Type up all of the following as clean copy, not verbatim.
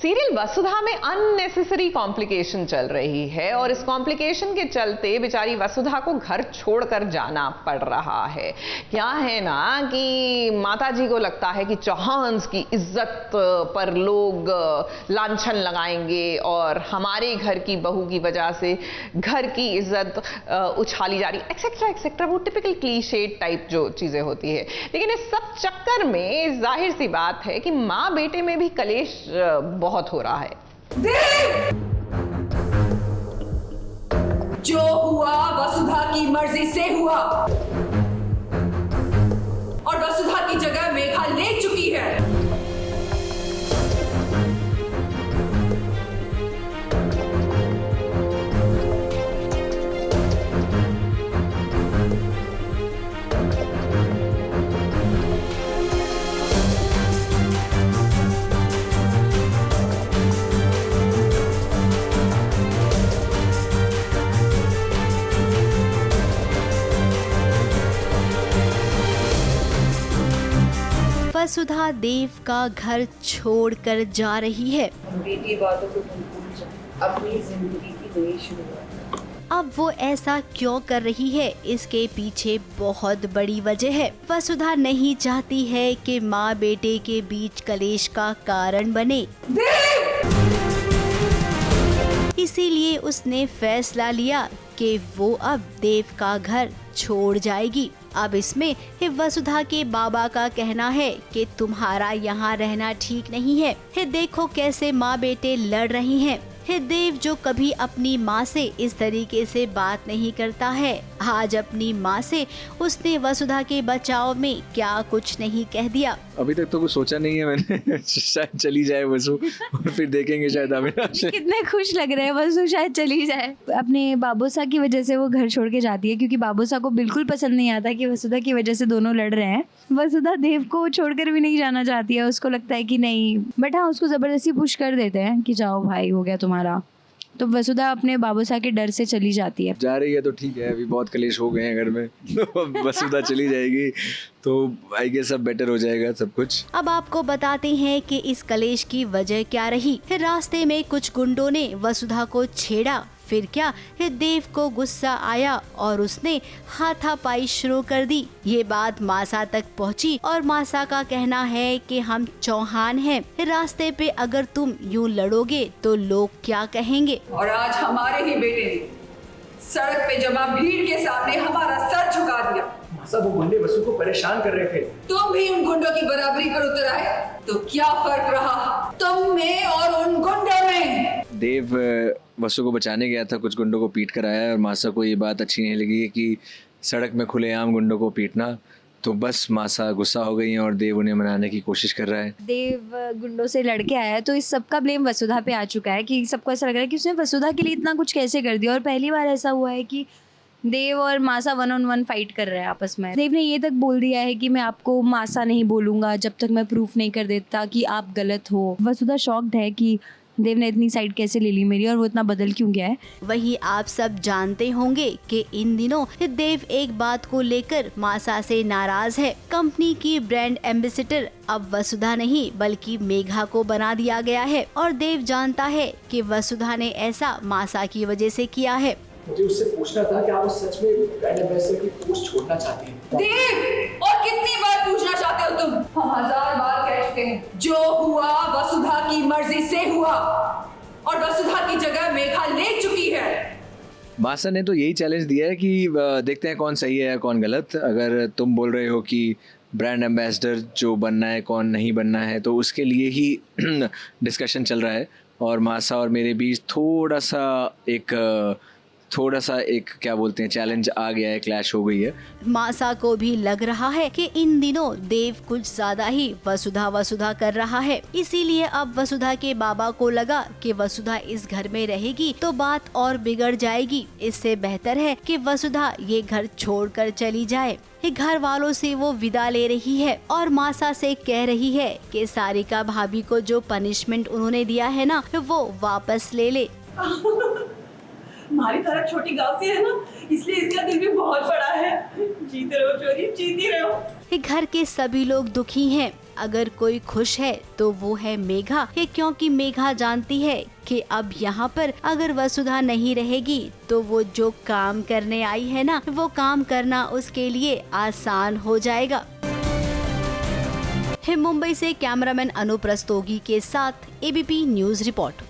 Serial वसुधा में unnecessary complication चल रही है और इस कॉम्प्लिकेशन के चलते बेचारी वसुधा को घर छोड़कर जाना पड़ रहा है। क्या है ना कि माताजी को लगता है कि चौहान्स की इज्जत पर लोग लांछन लगाएंगे और हमारे घर की बहू की वजह से घर की इज्जत उछाली जा रही, एक्सेट्रा एक्सेट्रा, वो टिपिकल क्लीशे टाइप जो चीजें होती है। लेकिन इस सब चक्कर में जाहिर सी बात है कि माँ बेटे में भी कलेश बहुत हो रहा है। जो हुआ वसुधा की मर्जी से हुआ और वसुधा की जगह मेघा ले चुकी है। वसुधा देव का घर छोड़कर जा रही है। बेटी बातों को तुम भूल जाओ, अपनी जिंदगी की नई शुरुआत। अब वो ऐसा क्यों कर रही है, इसके पीछे बहुत बड़ी वजह है। वसुधा नहीं चाहती है कि माँ बेटे के बीच कलेश का कारण बने, इसीलिए उसने फैसला लिया कि वो अब देव का घर छोड़ जाएगी। अब इसमें वसुधा के बाबा का कहना है कि तुम्हारा यहाँ रहना ठीक नहीं है। देखो कैसे माँ बेटे लड़ रही हैं। देव जो कभी अपनी माँ से इस तरीके से बात नहीं करता है, आज अपनी माँ से उसने वसुधा के बचाव में क्या कुछ नहीं कह दिया। अभी तक तो कुछ सोचा नहीं है मैंने। शायद चली जाए वसु और फिर देखेंगे शायद अविनाश। कितने खुश लग रहे हैं वसु शायद चली जाए। अपने बाबूसा की वजह से वो घर छोड़ के जाती है, क्योंकि बाबूसा को बिल्कुल पसंद नहीं आता कि वसुधा की वजह से दोनों लड़ रहे हैं। वसुधा देव को छोड़कर भी नहीं जाना चाहती है, उसको लगता है कि नहीं, बट हाँ उसको जबरदस्ती पुश कर देते हैं कि जाओ भाई, हो गया तुम्हारा। तो वसुधा अपने बाबूसा के डर से चली जाती है। जा रही है तो ठीक है, अभी बहुत कलेश हो गए हैं घर में। तो वसुधा चली जाएगी तो आई गेस सब बेटर हो जाएगा सब कुछ। अब आपको बताते हैं कि इस कलेश की वजह क्या रही। रास्ते में कुछ गुंडों ने वसुधा को छेड़ा, फिर क्या देव को गुस्सा आया और उसने हाथापाई शुरू कर दी। ये बात मासा तक पहुंची और मासा का कहना है कि हम चौहान हैं, रास्ते पे अगर तुम यूं लड़ोगे तो लोग क्या कहेंगे। और आज हमारे ही बेटे ने सड़क पे जमा भीड़ के सामने हमारा सर झुका दिया। मासा वो गुंडे वसु को परेशान कर रहे थे। तुम भी उन गुंडों की बराबरी पर उतर आए तो क्या फर्क रहा तुम में और उन गुंडों में। देव वसु को बचाने गया था, कुछ गुंडों को पीट कर आया और मासा को ये बात अच्छी नहीं लगी कि सड़क में खुलेआम गुंडों को पीटना, तो बस मासा गुस्सा हो गई है और देव उन्हें मनाने की कोशिश कर रहा है। देव गुंडों से लड़के आया है तो इस सब का ब्लेम वसुधा पे आ चुका है कि सबको ऐसा लग रहा है कि उसने वसुधा के लिए इतना कुछ कैसे कर दिया। और पहली बार ऐसा हुआ है कि देव और मासा 1-on-1 फाइट कर रहे हैं आपस में। देव ने ये तक बोल दिया है कि मैं आपको मासा नहीं बोलूंगा जब तक मैं प्रूफ नहीं कर देता कि आप गलत हो। वसुधा शॉक्ड है कि देव ने इतनी साइड कैसे ले ली मेरी और वो इतना बदल क्यों गया है। वहीं आप सब जानते होंगे कि इन दिनों देव एक बात को लेकर मासा से नाराज है। कंपनी की ब्रांड एम्बेसडर अब वसुधा नहीं बल्कि मेघा को बना दिया गया है और देव जानता है कि वसुधा ने ऐसा मासा की वजह से किया है। मुझे उससे पूछना था कि आप सच में ब्रांड एम्बेसडर की पोस्ट छोड़ना चाहती हैं? देव, और कितनी बार पूछना चाहते हो तुम? हम 1000 बार कह चुके हैं। जो हुआ वसुधा की मर्जी से हुआ और वसुधा की जगह मेघा ले चुकी है। मासा ने तो यही चैलेंज दिया है कि देखते हैं कौन सही है कौन गलत। अगर तुम बोल रहे हो कि ब्रांड एम्बेसडर जो बनना है कौन नहीं बनना है, तो उसके लिए ही डिस्कशन चल रहा है और मासा और मेरे बीच थोड़ा सा एक क्या बोलते हैं चैलेंज आ गया है, क्लैश हो गई है। मासा को भी लग रहा है कि इन दिनों देव कुछ ज्यादा ही वसुधा कर रहा है, इसीलिए अब वसुधा के बाबा को लगा कि वसुधा इस घर में रहेगी तो बात और बिगड़ जाएगी। इससे बेहतर है कि वसुधा ये घर छोड़कर चली जाए। घर वालों से वो विदा ले रही है और मासा से कह रही है कि सारिका भाभी को जो पनिशमेंट उन्होंने दिया है ना, वो वापस ले ले। हमारी तरह छोटी गांव से है ना, इसलिए इसका दिल भी बहुत बड़ा है। जीते रहो चोरी, जीती रहो। घर के सभी लोग दुखी हैं। अगर कोई खुश है तो वो है मेघा, क्योंकि मेघा जानती है कि अब यहाँ पर अगर वसुधा नहीं रहेगी तो वो जो काम करने आई है ना, वो काम करना उसके लिए आसान हो जाएगा। मुंबई से कैमरामैन अनूप रस्तोगी के साथ ABP news report.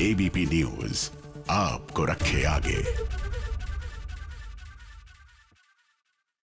ABP news आपको रखे आगे।